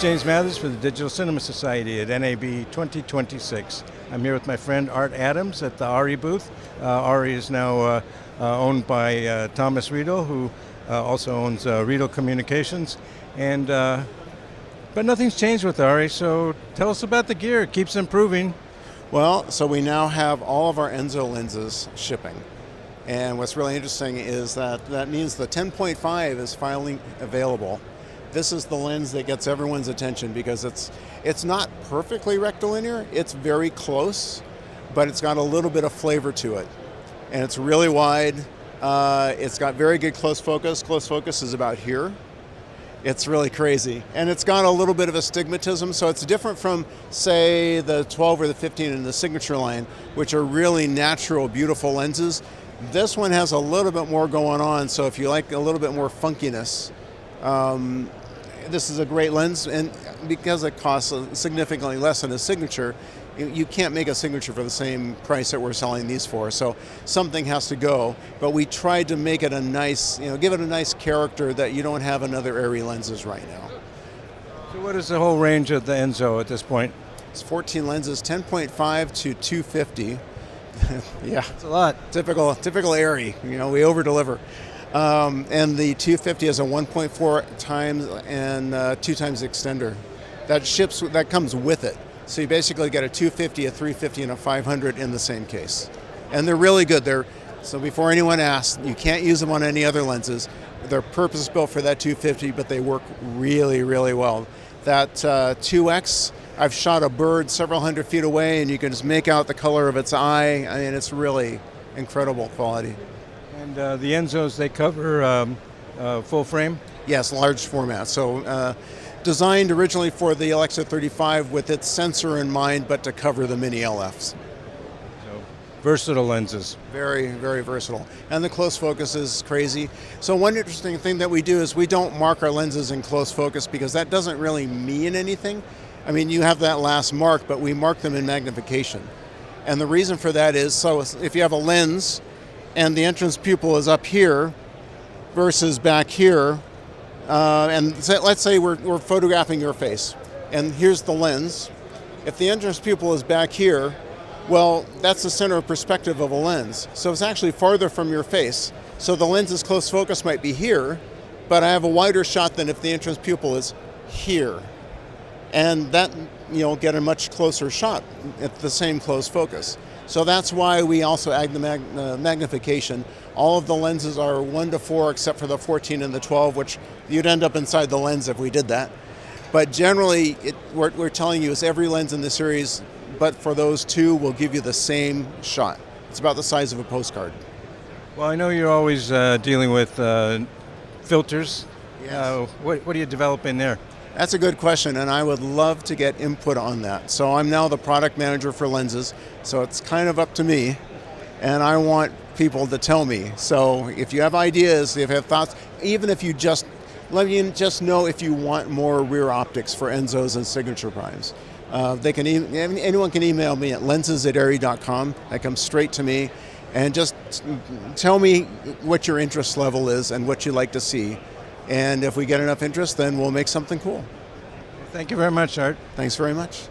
James Mathers for the Digital Cinema Society at NAB 2026. I'm here with my friend Art Adams at the ARRI booth. ARRI is now owned by Thomas Riedel, who also owns Riedel Communications. And but nothing's changed with ARRI, so tell us about the gear. It keeps improving. Well, so we now have all of our Ensō lenses shipping. And what's really interesting is that means the 10.5 is finally available. This is the lens that gets everyone's attention because it's not perfectly rectilinear, it's very close, but it's got a little bit of flavor to it. And it's really wide, it's got very good close focus. Close focus is about here. It's really crazy. And it's got a little bit of astigmatism, so it's different from, say, the 12 or the 15 in the signature line, which are really natural, beautiful lenses. This one has a little bit more going on, so if you like a little bit more funkiness, this is a great lens, and because it costs significantly less than a signature, you can't make a signature for the same price that we're selling these for, so something has to go. But we tried to make it a nice, give it a nice character that you don't have in other ARRI lenses right now. So what is the whole range of the Ensō at this point? It's 14 lenses, 10.5 to 250. Yeah, it's a lot. Typical ARRI. We over-deliver. And the 250 is a 1.4 times and 2 times extender. That comes with it. So you basically get a 250, a 350, and a 500 in the same case. And they're really good. So before anyone asks, you can't use them on any other lenses. They're purpose-built for that 250, but they work really, really well. That 2X, I've shot a bird several hundred feet away, and you can just make out the color of its eye. I mean, it's really incredible quality. And the Ensōs, they cover full frame? Yes, large format. So designed originally for the Alexa 35 with its sensor in mind, but to cover the mini LFs. So versatile lenses. Very, very versatile. And the close focus is crazy. So one interesting thing that we do is we don't mark our lenses in close focus because that doesn't really mean anything. I mean, you have that last mark, but we mark them in magnification. And the reason for that is, so if you have a lens and the entrance pupil is up here versus back here, and let's say we're photographing your face, and here's the lens. If the entrance pupil is back here, well, that's the center of perspective of a lens. So it's actually farther from your face. So the lens's close focus might be here, but I have a wider shot than if the entrance pupil is here. And that, get a much closer shot at the same close focus. So that's why we also add the magnification. All of the lenses are 1:4 except for the 14 and the 12, which you'd end up inside the lens if we did that. But generally, what we're telling you is every lens in the series, but for those two, will give you the same shot. It's about the size of a postcard. Well, I know you're always dealing with filters. Yes. What are you developing there? That's a good question, and I would love to get input on that. So I'm now the product manager for lenses, so it's kind of up to me, and I want people to tell me. So if you have ideas, if you have thoughts, even if you let me just know if you want more rear optics for Ensōs and signature primes. Anyone can email me at lenses@arri.com. That comes straight to me, and just tell me what your interest level is and what you'd like to see. And if we get enough interest, then we'll make something cool. Thank you very much, Art. Thanks very much.